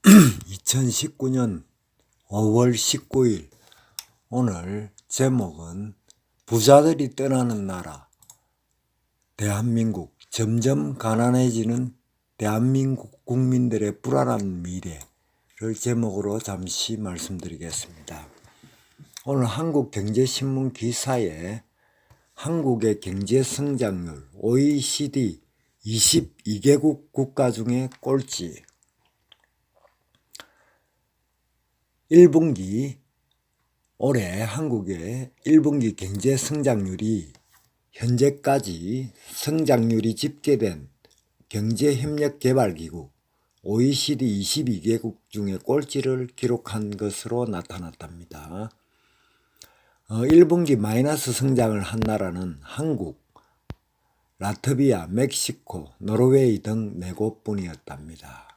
2019년 5월 19일 오늘 제목은 부자들이 떠나는 나라 대한민국 점점 가난해지는 대한민국 국민들의 불안한 미래를 제목으로 잠시 말씀드리겠습니다. 오늘 한국경제신문 기사에 한국의 경제성장률 OECD 22개국 국가 중에 꼴찌 1분기 올해 한국의 1분기 경제 성장률이 현재까지 성장률이 집계된 경제협력개발기구 OECD 22개국 중에 꼴찌를 기록한 것으로 나타났답니다. 1분기 마이너스 성장을 한 나라는 한국, 라트비아, 멕시코, 노르웨이 등 4곳뿐이었답니다.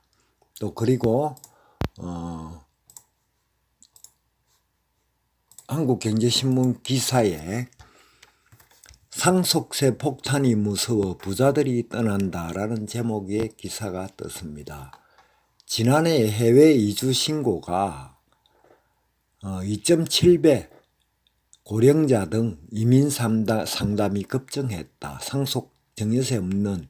또 그리고 한국경제신문 기사에 상속세 폭탄이 무서워 부자들이 떠난다라는 제목의 기사가 떴습니다. 지난해 해외 이주 신고가 2.7배, 고령자 등 이민 상담이 급증했다. 상속 증여세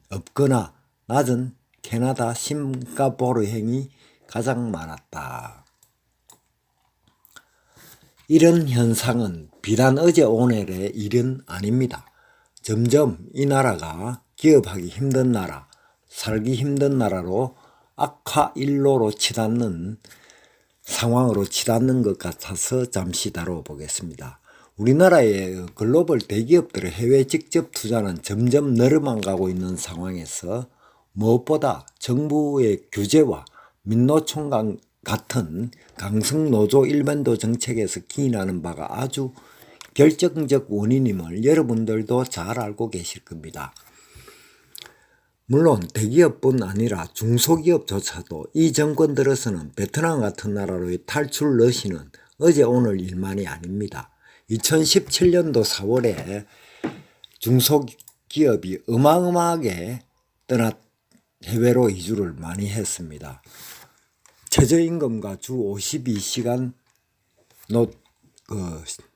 없거나 낮은 캐나다, 싱가포르행이 가장 많았다. 이런 현상은 비단 어제 오늘의 일은 아닙니다. 점점 이 나라가 기업하기 힘든 나라, 살기 힘든 나라로 악화일로로 치닫는 상황으로 치닫는 것 같아서 잠시 다뤄보겠습니다. 우리나라의 글로벌 대기업들의 해외 직접 투자는 점점 늘어만 가고 있는 상황에서 무엇보다 정부의 규제와 민노총 같은 강성노조 일반도 정책에서 기인하는 바가 아주 결정적 원인임을 여러분들도 잘 알고 계실 겁니다. 물론 대기업뿐 아니라 중소기업조차도 이 정권 들어서는 베트남 같은 나라로의 탈출 러시는 어제 오늘 일만이 아닙니다. 2017년도 4월에 중소기업이 어마어마하게 해외로 이주를 많이 했습니다. 최저임금과 주 52시간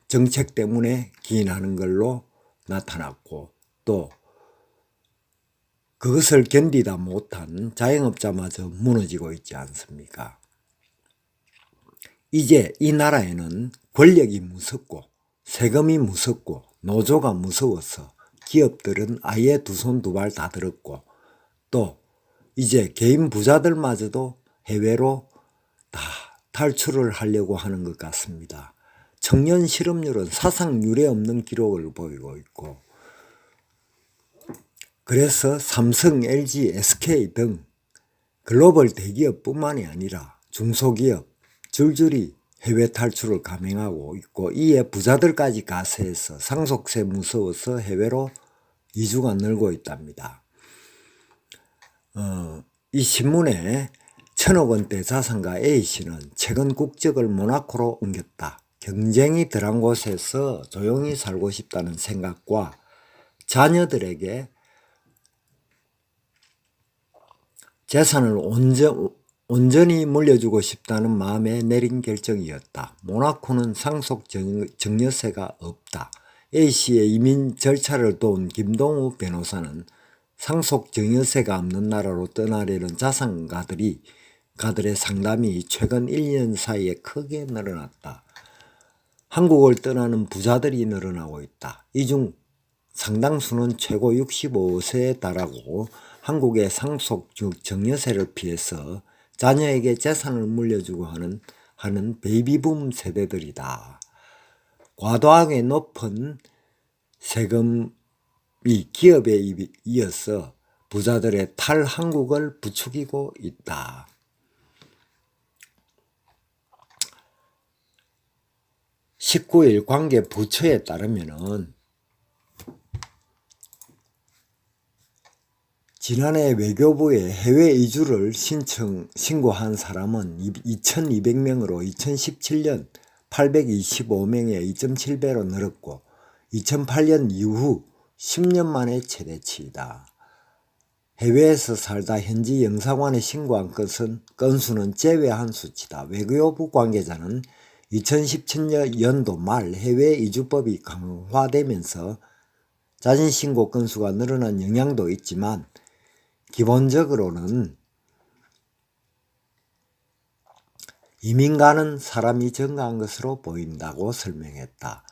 정책 때문에 기인하는 걸로 나타났고, 또 그것을 견디다 못한 자영업자마저 무너지고 있지 않습니까? 이제 이 나라에는 권력이 무섭고 세금이 무섭고 노조가 무서워서 기업들은 아예 두 손 두 발 다 들었고, 또 이제 개인 부자들마저도 해외로 다 탈출을 하려고 하는 것 같습니다. 청년 실업률은 사상 유례 없는 기록을 보이고 있고, 그래서 삼성, LG, SK 등 글로벌 대기업뿐만이 아니라 중소기업 줄줄이 해외 탈출을 감행하고 있고, 이에 부자들까지 가세해서 상속세 무서워서 해외로 이주가 늘고 있답니다. 이 신문에 1,000억 원대 자산가 A씨는 최근 국적을 모나코로 옮겼다. 경쟁이 덜한 곳에서 조용히 살고 싶다는 생각과 자녀들에게 재산을 온전히 물려주고 싶다는 마음에 내린 결정이었다. 모나코는 상속 증여세가 없다. A씨의 이민 절차를 도운 김동우 변호사는 상속 증여세가 없는 나라로 떠나려는 자산가들의 상담이 최근 1년 사이에 크게 늘어났다. 한국을 떠나는 부자들이 늘어나고 있다. 이 중 상당수는 최고 65세에 달하고 한국의 상속 증여세를 피해서 자녀에게 재산을 물려주고 하는 베이비붐 세대들이다. 과도하게 높은 세금이 기업에 이어서 부자들의 탈한국을 부추기고 있다. (19일) 관계 부처에 따르면은 지난해 외교부에 해외 이주를 신고한 사람은 2,200명으로 2017년 825명에 2.7배로 늘었고 2008년 이후 10년 만에 최대치이다. 해외에서 살다 현지 영사관에 신고한 건수는 제외한 수치다. 외교부 관계자는 2017년도 말 해외 이주법이 강화되면서 자진 신고 건수가 늘어난 영향도 있지만 기본적으로는 이민 가는 사람이 증가한 것으로 보인다고 설명했다.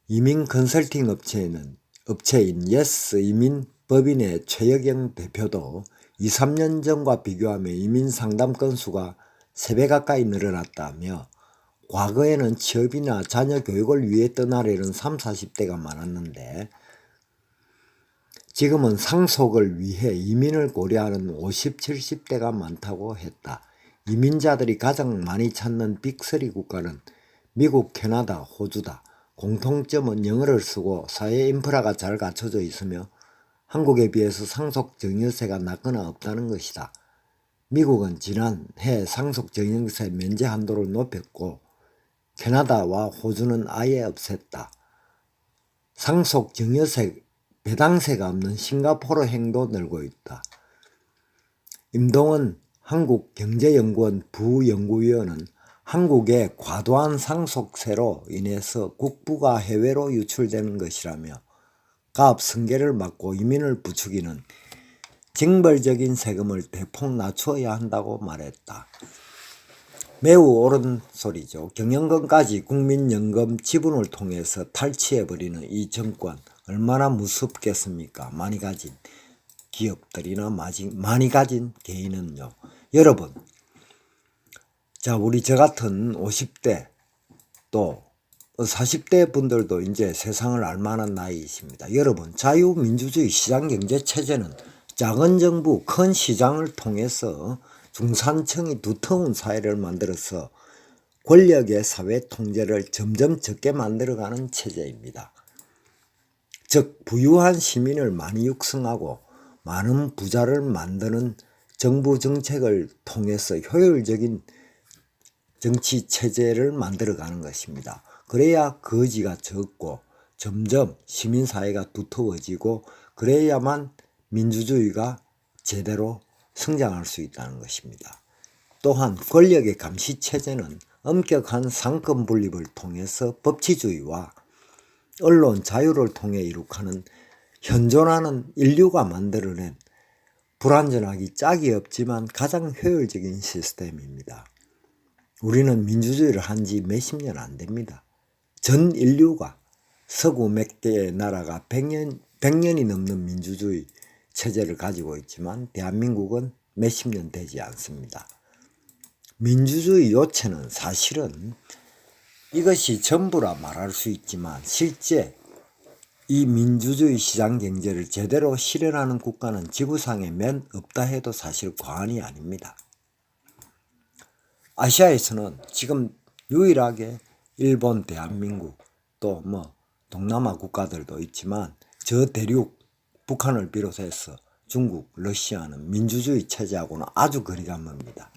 이민 컨설팅 업체인 예스 이민 법인의 최여경 대표도 2, 3년 전과 비교하면 이민 상담 건수가 3배 가까이 늘어났다며 과거에는 취업이나 자녀 교육을 위해 떠나려는 30, 40대가 많았는데 지금은 상속을 위해 이민을 고려하는 50, 70대가 많다고 했다. 이민자들이 가장 많이 찾는 빅3 국가는 미국, 캐나다, 호주다. 공통점은 영어를 쓰고 사회 인프라가 잘 갖춰져 있으며 한국에 비해서 상속 증여세가 낮거나 없다는 것이다. 미국은 지난해 상속 증여세 면제 한도를 높였고 캐나다와 호주는 아예 없앴다. 상속 증여세 배당세가 없는 싱가포르 행도 늘고 있다. 임동원 한국경제연구원 부연구위원은 한국의 과도한 상속세로 인해서 국부가 해외로 유출되는 것이라며 가업 승계를 막고 이민을 부추기는 징벌적인 세금을 대폭 낮추어야 한다고 말했다. 매우 옳은 소리죠. 경영권까지 국민연금 지분을 통해서 탈취해버리는 이 정권 얼마나 무섭겠습니까? 많이 가진 기업들이나 많이 가진 개인은요. 여러분, 자 우리 저 같은 50대 또 40대 분들도 이제 세상을 알만한 나이이십니다. 여러분, 자유민주주의 시장경제체제는 작은 정부 큰 시장을 통해서 중산층이 두터운 사회를 만들어서 권력의 사회 통제를 점점 적게 만들어가는 체제입니다. 즉 부유한 시민을 많이 육성하고 많은 부자를 만드는 정부 정책을 통해서 효율적인 정치 체제를 만들어가는 것입니다. 그래야 거지가 적고 점점 시민사회가 두터워지고 그래야만 민주주의가 제대로 성장할 수 있다는 것입니다. 또한 권력의 감시체제는 엄격한 상권 분립을 통해서 법치주의와 언론 자유를 통해 이룩하는 현존하는 인류가 만들어낸 불완전하기 짝이 없지만 가장 효율적인 시스템입니다. 우리는 민주주의를 한 지 몇십 년 안 됩니다. 전 인류가 서구 몇 개의 나라가 100년이 넘는 민주주의 체제를 가지고 있지만 대한민국은 몇십 년 되지 않습니다. 민주주의 요체는 사실은 이것이 전부라 말할 수 있지만 실제 이 민주주의 시장 경제를 제대로 실현하는 국가는 지구상에 몇 없다 해도 사실 과언이 아닙니다. 아시아에서는 지금 유일하게 일본, 대한민국 또 동남아 국가들도 있지만 저 대륙 북한을 비롯해서 중국, 러시아는 민주주의 체제하고는 아주 거리가 멉니다.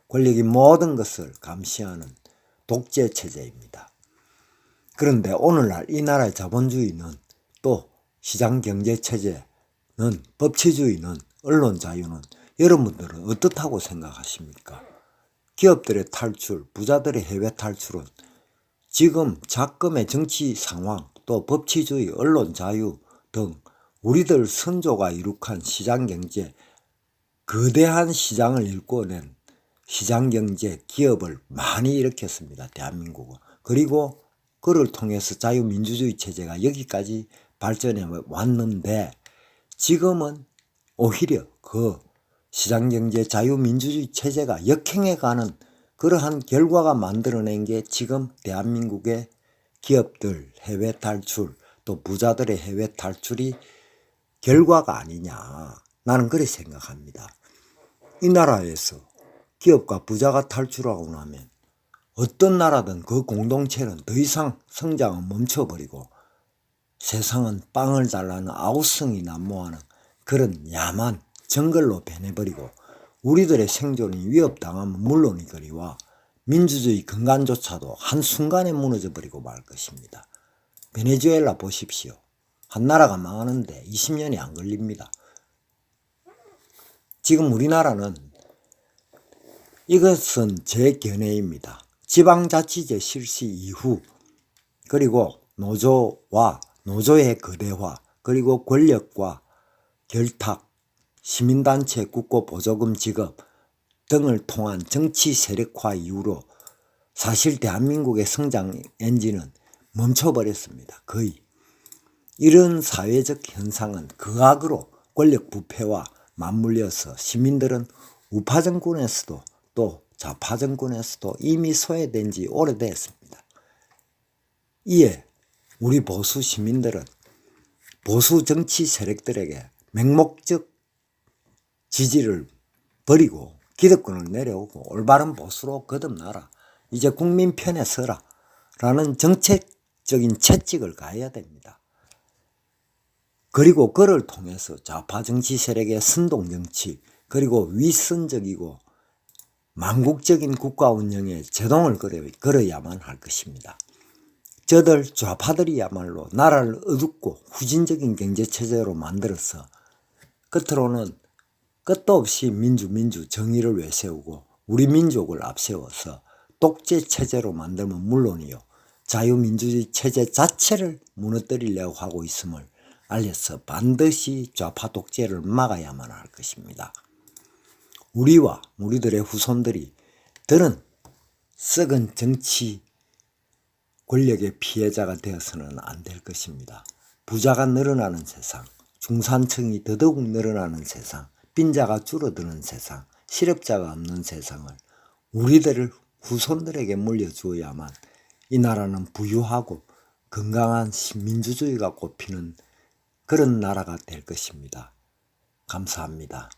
권력이 모든 것을 감시하는 독재 체제입니다. 그런데 오늘날 이 나라의 자본주의는 또 시장경제체제는 법치주의는 언론 자유는 여러분들은 어떻다고 생각하십니까? 기업들의 탈출, 부자들의 해외 탈출은 지금 작금의 정치 상황 또 법치주의, 언론 자유 등 우리들 선조가 이룩한 시장경제 거대한 시장을 일궈낸 시장경제 기업을 많이 일으켰습니다. 대한민국은. 그리고 그를 통해서 자유민주주의 체제가 여기까지 발전해 왔는데 지금은 오히려 그 시장경제 자유민주주의 체제가 역행해가는 그러한 결과가 만들어낸 게 지금 대한민국의 기업들 해외 탈출 또 부자들의 해외 탈출이 결과가 아니냐. 나는 그렇게 생각합니다. 이 나라에서 기업과 부자가 탈출하고 나면 어떤 나라든 그 공동체는 더 이상 성장은 멈춰버리고 세상은 빵을 달라는 아우성이 난무하는 그런 야만 정글로 변해버리고 우리들의 생존이 위협당하면 물론이거니와 민주주의 근간조차도 한순간에 무너져버리고 말 것입니다. 베네수엘라 보십시오. 한 나라가 망하는데 20년이 안 걸립니다. 지금 우리나라는 이것은 제 견해입니다. 지방자치제 실시 이후 그리고 노조와 노조의 거대화 그리고 권력과 결탁, 시민단체 국고 보조금 지급 등을 통한 정치 세력화 이후로 사실 대한민국의 성장 엔진은 멈춰버렸습니다. 거의. 이런 사회적 현상은 극악으로 권력 부패와 맞물려서 시민들은 우파 정권에서도 또 좌파 정권에서도 이미 소외된 지 오래됐습니다. 이에 우리 보수 시민들은 보수 정치 세력들에게 맹목적 지지를 버리고 기득권을 내려오고 올바른 보수로 거듭나라. 이제 국민 편에 서라. 라는 정책적인 채찍을 가해야 됩니다. 그리고 그를 통해서 좌파 정치 세력의 선동정치 그리고 위선적이고 망국적인 국가 운영에 제동을 걸어야만 할 것입니다. 저들 좌파들이야말로 나라를 어둡고 후진적인 경제체제로 만들어서 겉으로는 끝도 없이 민주 정의를 외세우고 우리 민족을 앞세워서 독재체제로 만들면 물론이요 자유민주주의 체제 자체를 무너뜨리려고 하고 있음을 알려서 반드시 좌파 독재를 막아야만 할 것입니다. 우리와 우리들의 후손들이 들은 썩은 정치 권력의 피해자가 되어서는 안 될 것입니다. 부자가 늘어나는 세상, 중산층이 더더욱 늘어나는 세상, 빈자가 줄어드는 세상, 실업자가 없는 세상을 우리들 후손들에게 물려주어야만 이 나라는 부유하고 건강한 민주주의가 꽃피는 그런 나라가 될 것입니다. 감사합니다.